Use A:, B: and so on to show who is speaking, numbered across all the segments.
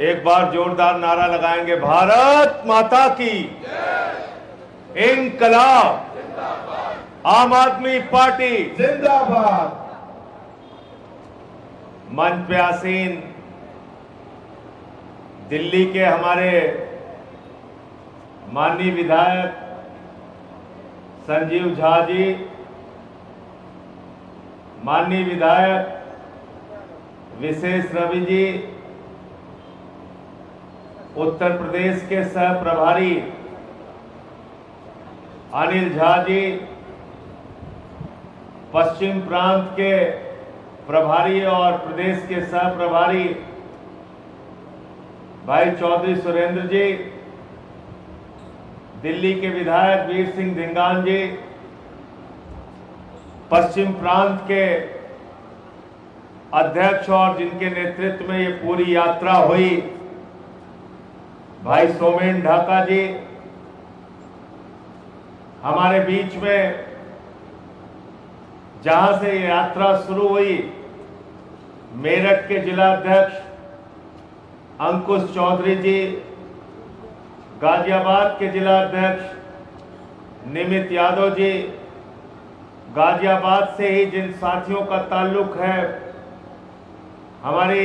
A: एक बार जोरदार नारा लगाएंगे, भारत माता की इंकलाब, आम आदमी पार्टी
B: जिंदाबाद।
A: मंच पे आसीन दिल्ली के हमारे माननीय विधायक संजीव झा जी, माननीय विधायक विशेष रवि जी, उत्तर प्रदेश के सह प्रभारी अनिल झा जी, पश्चिम प्रांत के प्रभारी और प्रदेश के सह प्रभारी भाई चौधरी सुरेंद्र जी, दिल्ली के विधायक वीर सिंह धिंगान जी, पश्चिम प्रांत के अध्यक्ष और जिनके नेतृत्व में ये पूरी यात्रा हुई भाई सोमेन ढाका जी, हमारे बीच में जहां से ये यात्रा शुरू हुई मेरठ के जिला अध्यक्ष अंकुश चौधरी जी, गाजियाबाद के जिला अध्यक्ष निमित यादव जी, गाजियाबाद से ही जिन साथियों का ताल्लुक है हमारे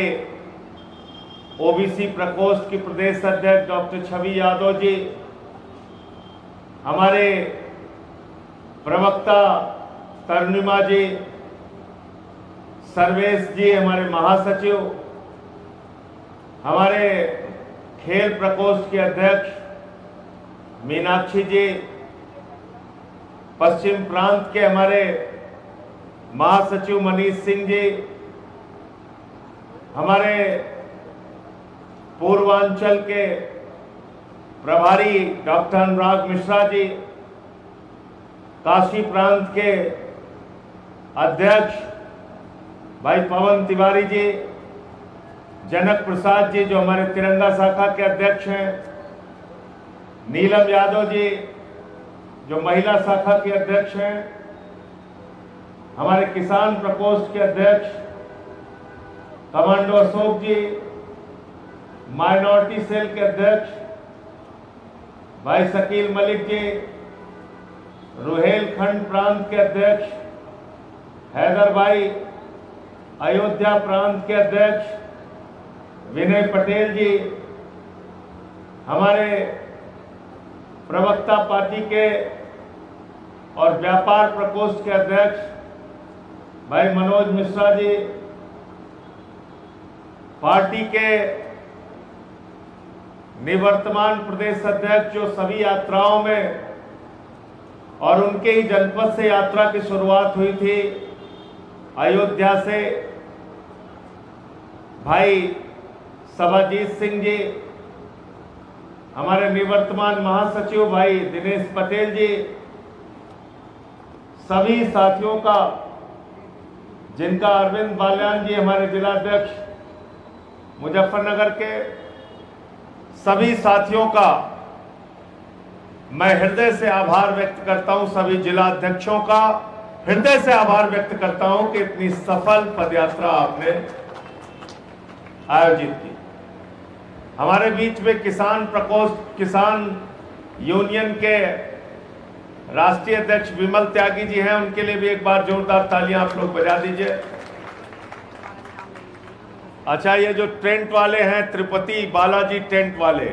A: ओबीसी प्रकोष्ठ की प्रदेश अध्यक्ष डॉक्टर छवि यादव जी, हमारे प्रवक्ता तरुणिमा जी, सर्वेश जी हमारे महासचिव, हमारे खेल प्रकोष्ठ के अध्यक्ष मीनाक्षी जी, पश्चिम प्रांत के हमारे महासचिव मनीष सिंह जी, हमारे पूर्वांचल के प्रभारी डॉक्टर अनुराग मिश्रा जी, काशी प्रांत के अध्यक्ष भाई पवन तिवारी जी, जनक प्रसाद जी जो हमारे तिरंगा शाखा के अध्यक्ष हैं, नीलम यादव जी जो महिला शाखा के अध्यक्ष हैं, हमारे किसान प्रकोष्ठ के अध्यक्ष कमांडो अशोक जी, माइनॉरिटी सेल के अध्यक्ष भाई शकील मलिक जी, रुहेलखंड प्रांत के अध्यक्ष हैदर भाई, अयोध्या प्रांत के अध्यक्ष विनय पटेल जी, हमारे प्रवक्ता पार्टी के और व्यापार प्रकोष्ठ के अध्यक्ष भाई मनोज मिश्रा जी, पार्टी के निवर्तमान प्रदेश अध्यक्ष जो सभी यात्राओं में और उनके ही जनपद से यात्रा की शुरुआत हुई थी अयोध्या से, भाई सभाजीत सिंह जी, हमारे निवर्तमान महासचिव भाई दिनेश पटेल जी, सभी साथियों का, जिनका अरविंद बाल्यान जी हमारे जिलाध्यक्ष मुजफ्फरनगर के, सभी साथियों का मैं हृदय से आभार व्यक्त करता हूं, सभी जिला अध्यक्षों का हृदय से आभार व्यक्त करता हूं कि इतनी सफल पदयात्रा आपने आयोजित की। हमारे बीच में किसान प्रकोष्ठ, किसान यूनियन के राष्ट्रीय अध्यक्ष विमल त्यागी जी हैं, उनके लिए भी एक बार जोरदार तालियां आप लोग बजा दीजिए। अच्छा, ये जो टेंट वाले हैं, तिरुपति बालाजी टेंट वाले,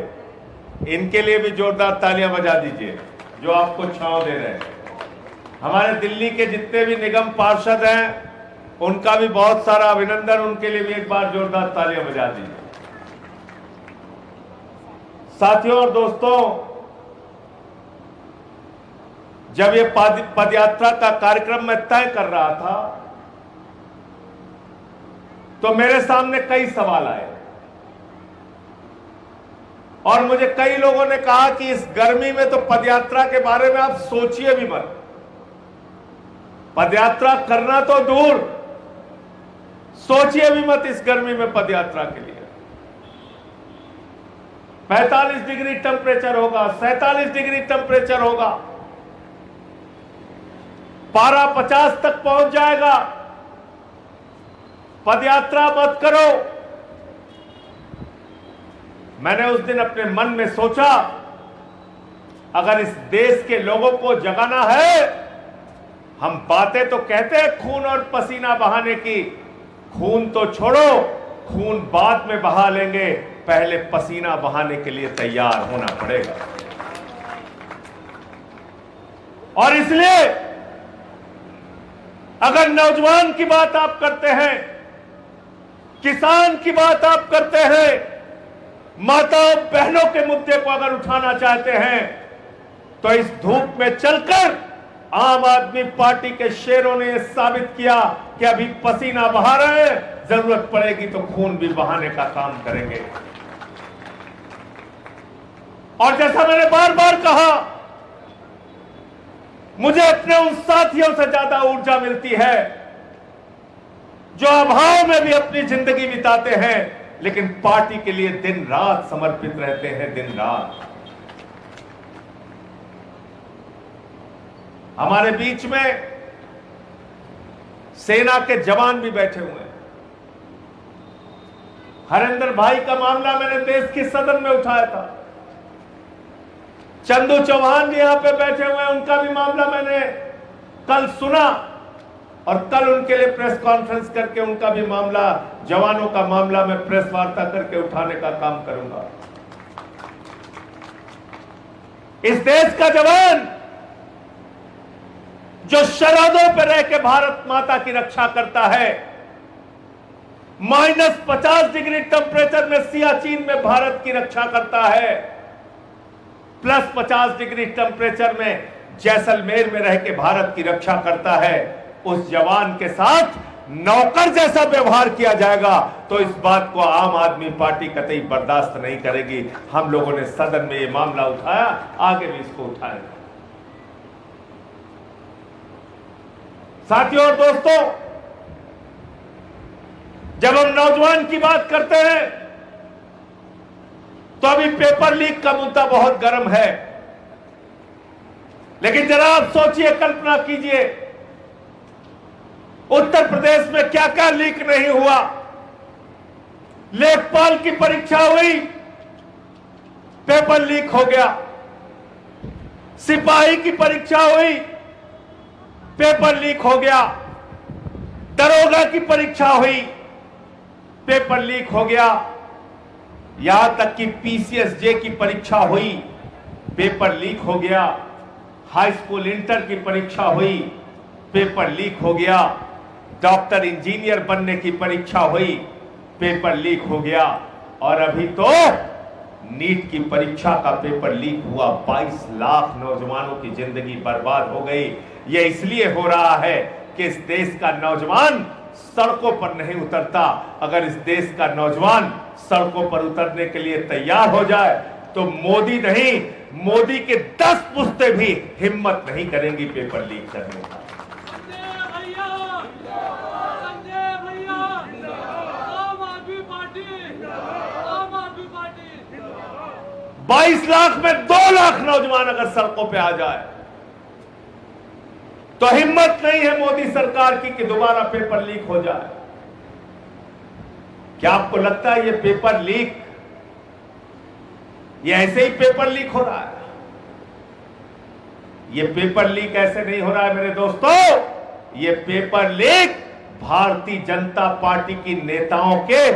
A: इनके लिए भी जोरदार तालियां बजा दीजिए जो आपको छांव दे रहे हैं। हमारे दिल्ली के जितने भी निगम पार्षद हैं उनका भी बहुत सारा अभिनंदन, उनके लिए भी एक बार जोरदार तालियां बजा दीजिए। साथियों और दोस्तों, जब ये पदयात्रा का कार्यक्रम मैं तय कर रहा था तो मेरे सामने कई सवाल आए और मुझे कई लोगों ने कहा कि इस गर्मी में तो पदयात्रा के बारे में आप सोचिए भी मत, पदयात्रा करना तो दूर, सोचिए भी मत इस गर्मी में पदयात्रा के लिए। 45 डिग्री टेम्परेचर होगा, 47 डिग्री टेम्परेचर होगा, पारा 50 तक पहुंच जाएगा। पदयात्रा मत करो। मैंने उस दिन अपने मन में सोचा, अगर इस देश के लोगों को जगाना है, हम बातें तो कहते हैं खून और पसीना बहाने की, खून तो छोड़ो, खून बाद में बहा लेंगे, पहले पसीना बहाने के लिए तैयार होना पड़ेगा। और इसलिए अगर नौजवान की बात आप करते हैं, किसान की बात आप करते हैं, माताओं बहनों के मुद्दे को अगर उठाना चाहते हैं, तो इस धूप में चलकर आम आदमी पार्टी के शेरों ने यह साबित किया कि अभी पसीना बहा रहे हैं, जरूरत पड़ेगी तो खून भी बहाने का काम करेंगे। और जैसा मैंने बार बार कहा, मुझे अपने उन साथियों से ज्यादा ऊर्जा मिलती है जो अभाव में भी अपनी जिंदगी बिताते हैं, लेकिन पार्टी के लिए दिन रात समर्पित रहते हैं, दिन रात। हमारे बीच में सेना के जवान भी बैठे हुए हैं। हरेंद्र भाई का मामला मैंने देश की सदन में उठाया था। चंदू चौहान जी यहां पे बैठे हुए हैं, उनका भी मामला मैंने कल सुना और कल उनके लिए प्रेस कॉन्फ्रेंस करके उनका भी मामला, जवानों का मामला मैं प्रेस वार्ता करके उठाने का काम करूंगा। इस देश का जवान जो सरहदों पर रह के भारत माता की रक्षा करता है, -50 डिग्री टेम्परेचर में सियाचिन में भारत की रक्षा करता है, +50 डिग्री टेम्परेचर में जैसलमेर में रह के भारत की रक्षा करता है, उस जवान के साथ नौकर जैसा व्यवहार किया जाएगा तो इस बात को आम आदमी पार्टी कतई बर्दाश्त नहीं करेगी। हम लोगों ने सदन में यह मामला उठाया, आगे भी इसको उठाएंगे। साथियों और दोस्तों, जब हम नौजवान की बात करते हैं तो अभी पेपर लीक का मुद्दा बहुत गर्म है, लेकिन जरा आप सोचिए, कल्पना कीजिए, उत्तर प्रदेश में क्या क्या लीक नहीं हुआ। लेखपाल की परीक्षा हुई, पेपर लीक हो गया। सिपाही की परीक्षा हुई, पेपर लीक हो गया। दरोगा की परीक्षा हुई, पेपर लीक हो गया। यहां तक कि पीसीएसजे की परीक्षा हुई, पेपर लीक हो गया। हाई स्कूल इंटर की परीक्षा हुई, पेपर लीक हो गया। डॉक्टर इंजीनियर बनने की परीक्षा हुई, पेपर लीक हो गया। और अभी तो नीट की परीक्षा का पेपर लीक हुआ। 22 लाख नौजवानों की जिंदगी बर्बाद हो गई। यह इसलिए हो रहा है कि इस देश का नौजवान सड़कों पर नहीं उतरता। अगर इस देश का नौजवान सड़कों पर उतरने के लिए तैयार हो जाए तो मोदी नहीं, मोदी के 10 पुश्तें भी हिम्मत नहीं करेंगी पेपर लीक करने का। 22 लाख में 2 लाख नौजवान अगर सड़कों पे आ जाए तो हिम्मत नहीं है मोदी सरकार की कि दोबारा पेपर लीक हो जाए। क्या आपको लगता है ये पेपर लीक, ये ऐसे ही पेपर लीक हो रहा है? ये पेपर लीक ऐसे नहीं हो रहा है मेरे दोस्तों। ये paper leak Bharatiya Janata party की नेताओं के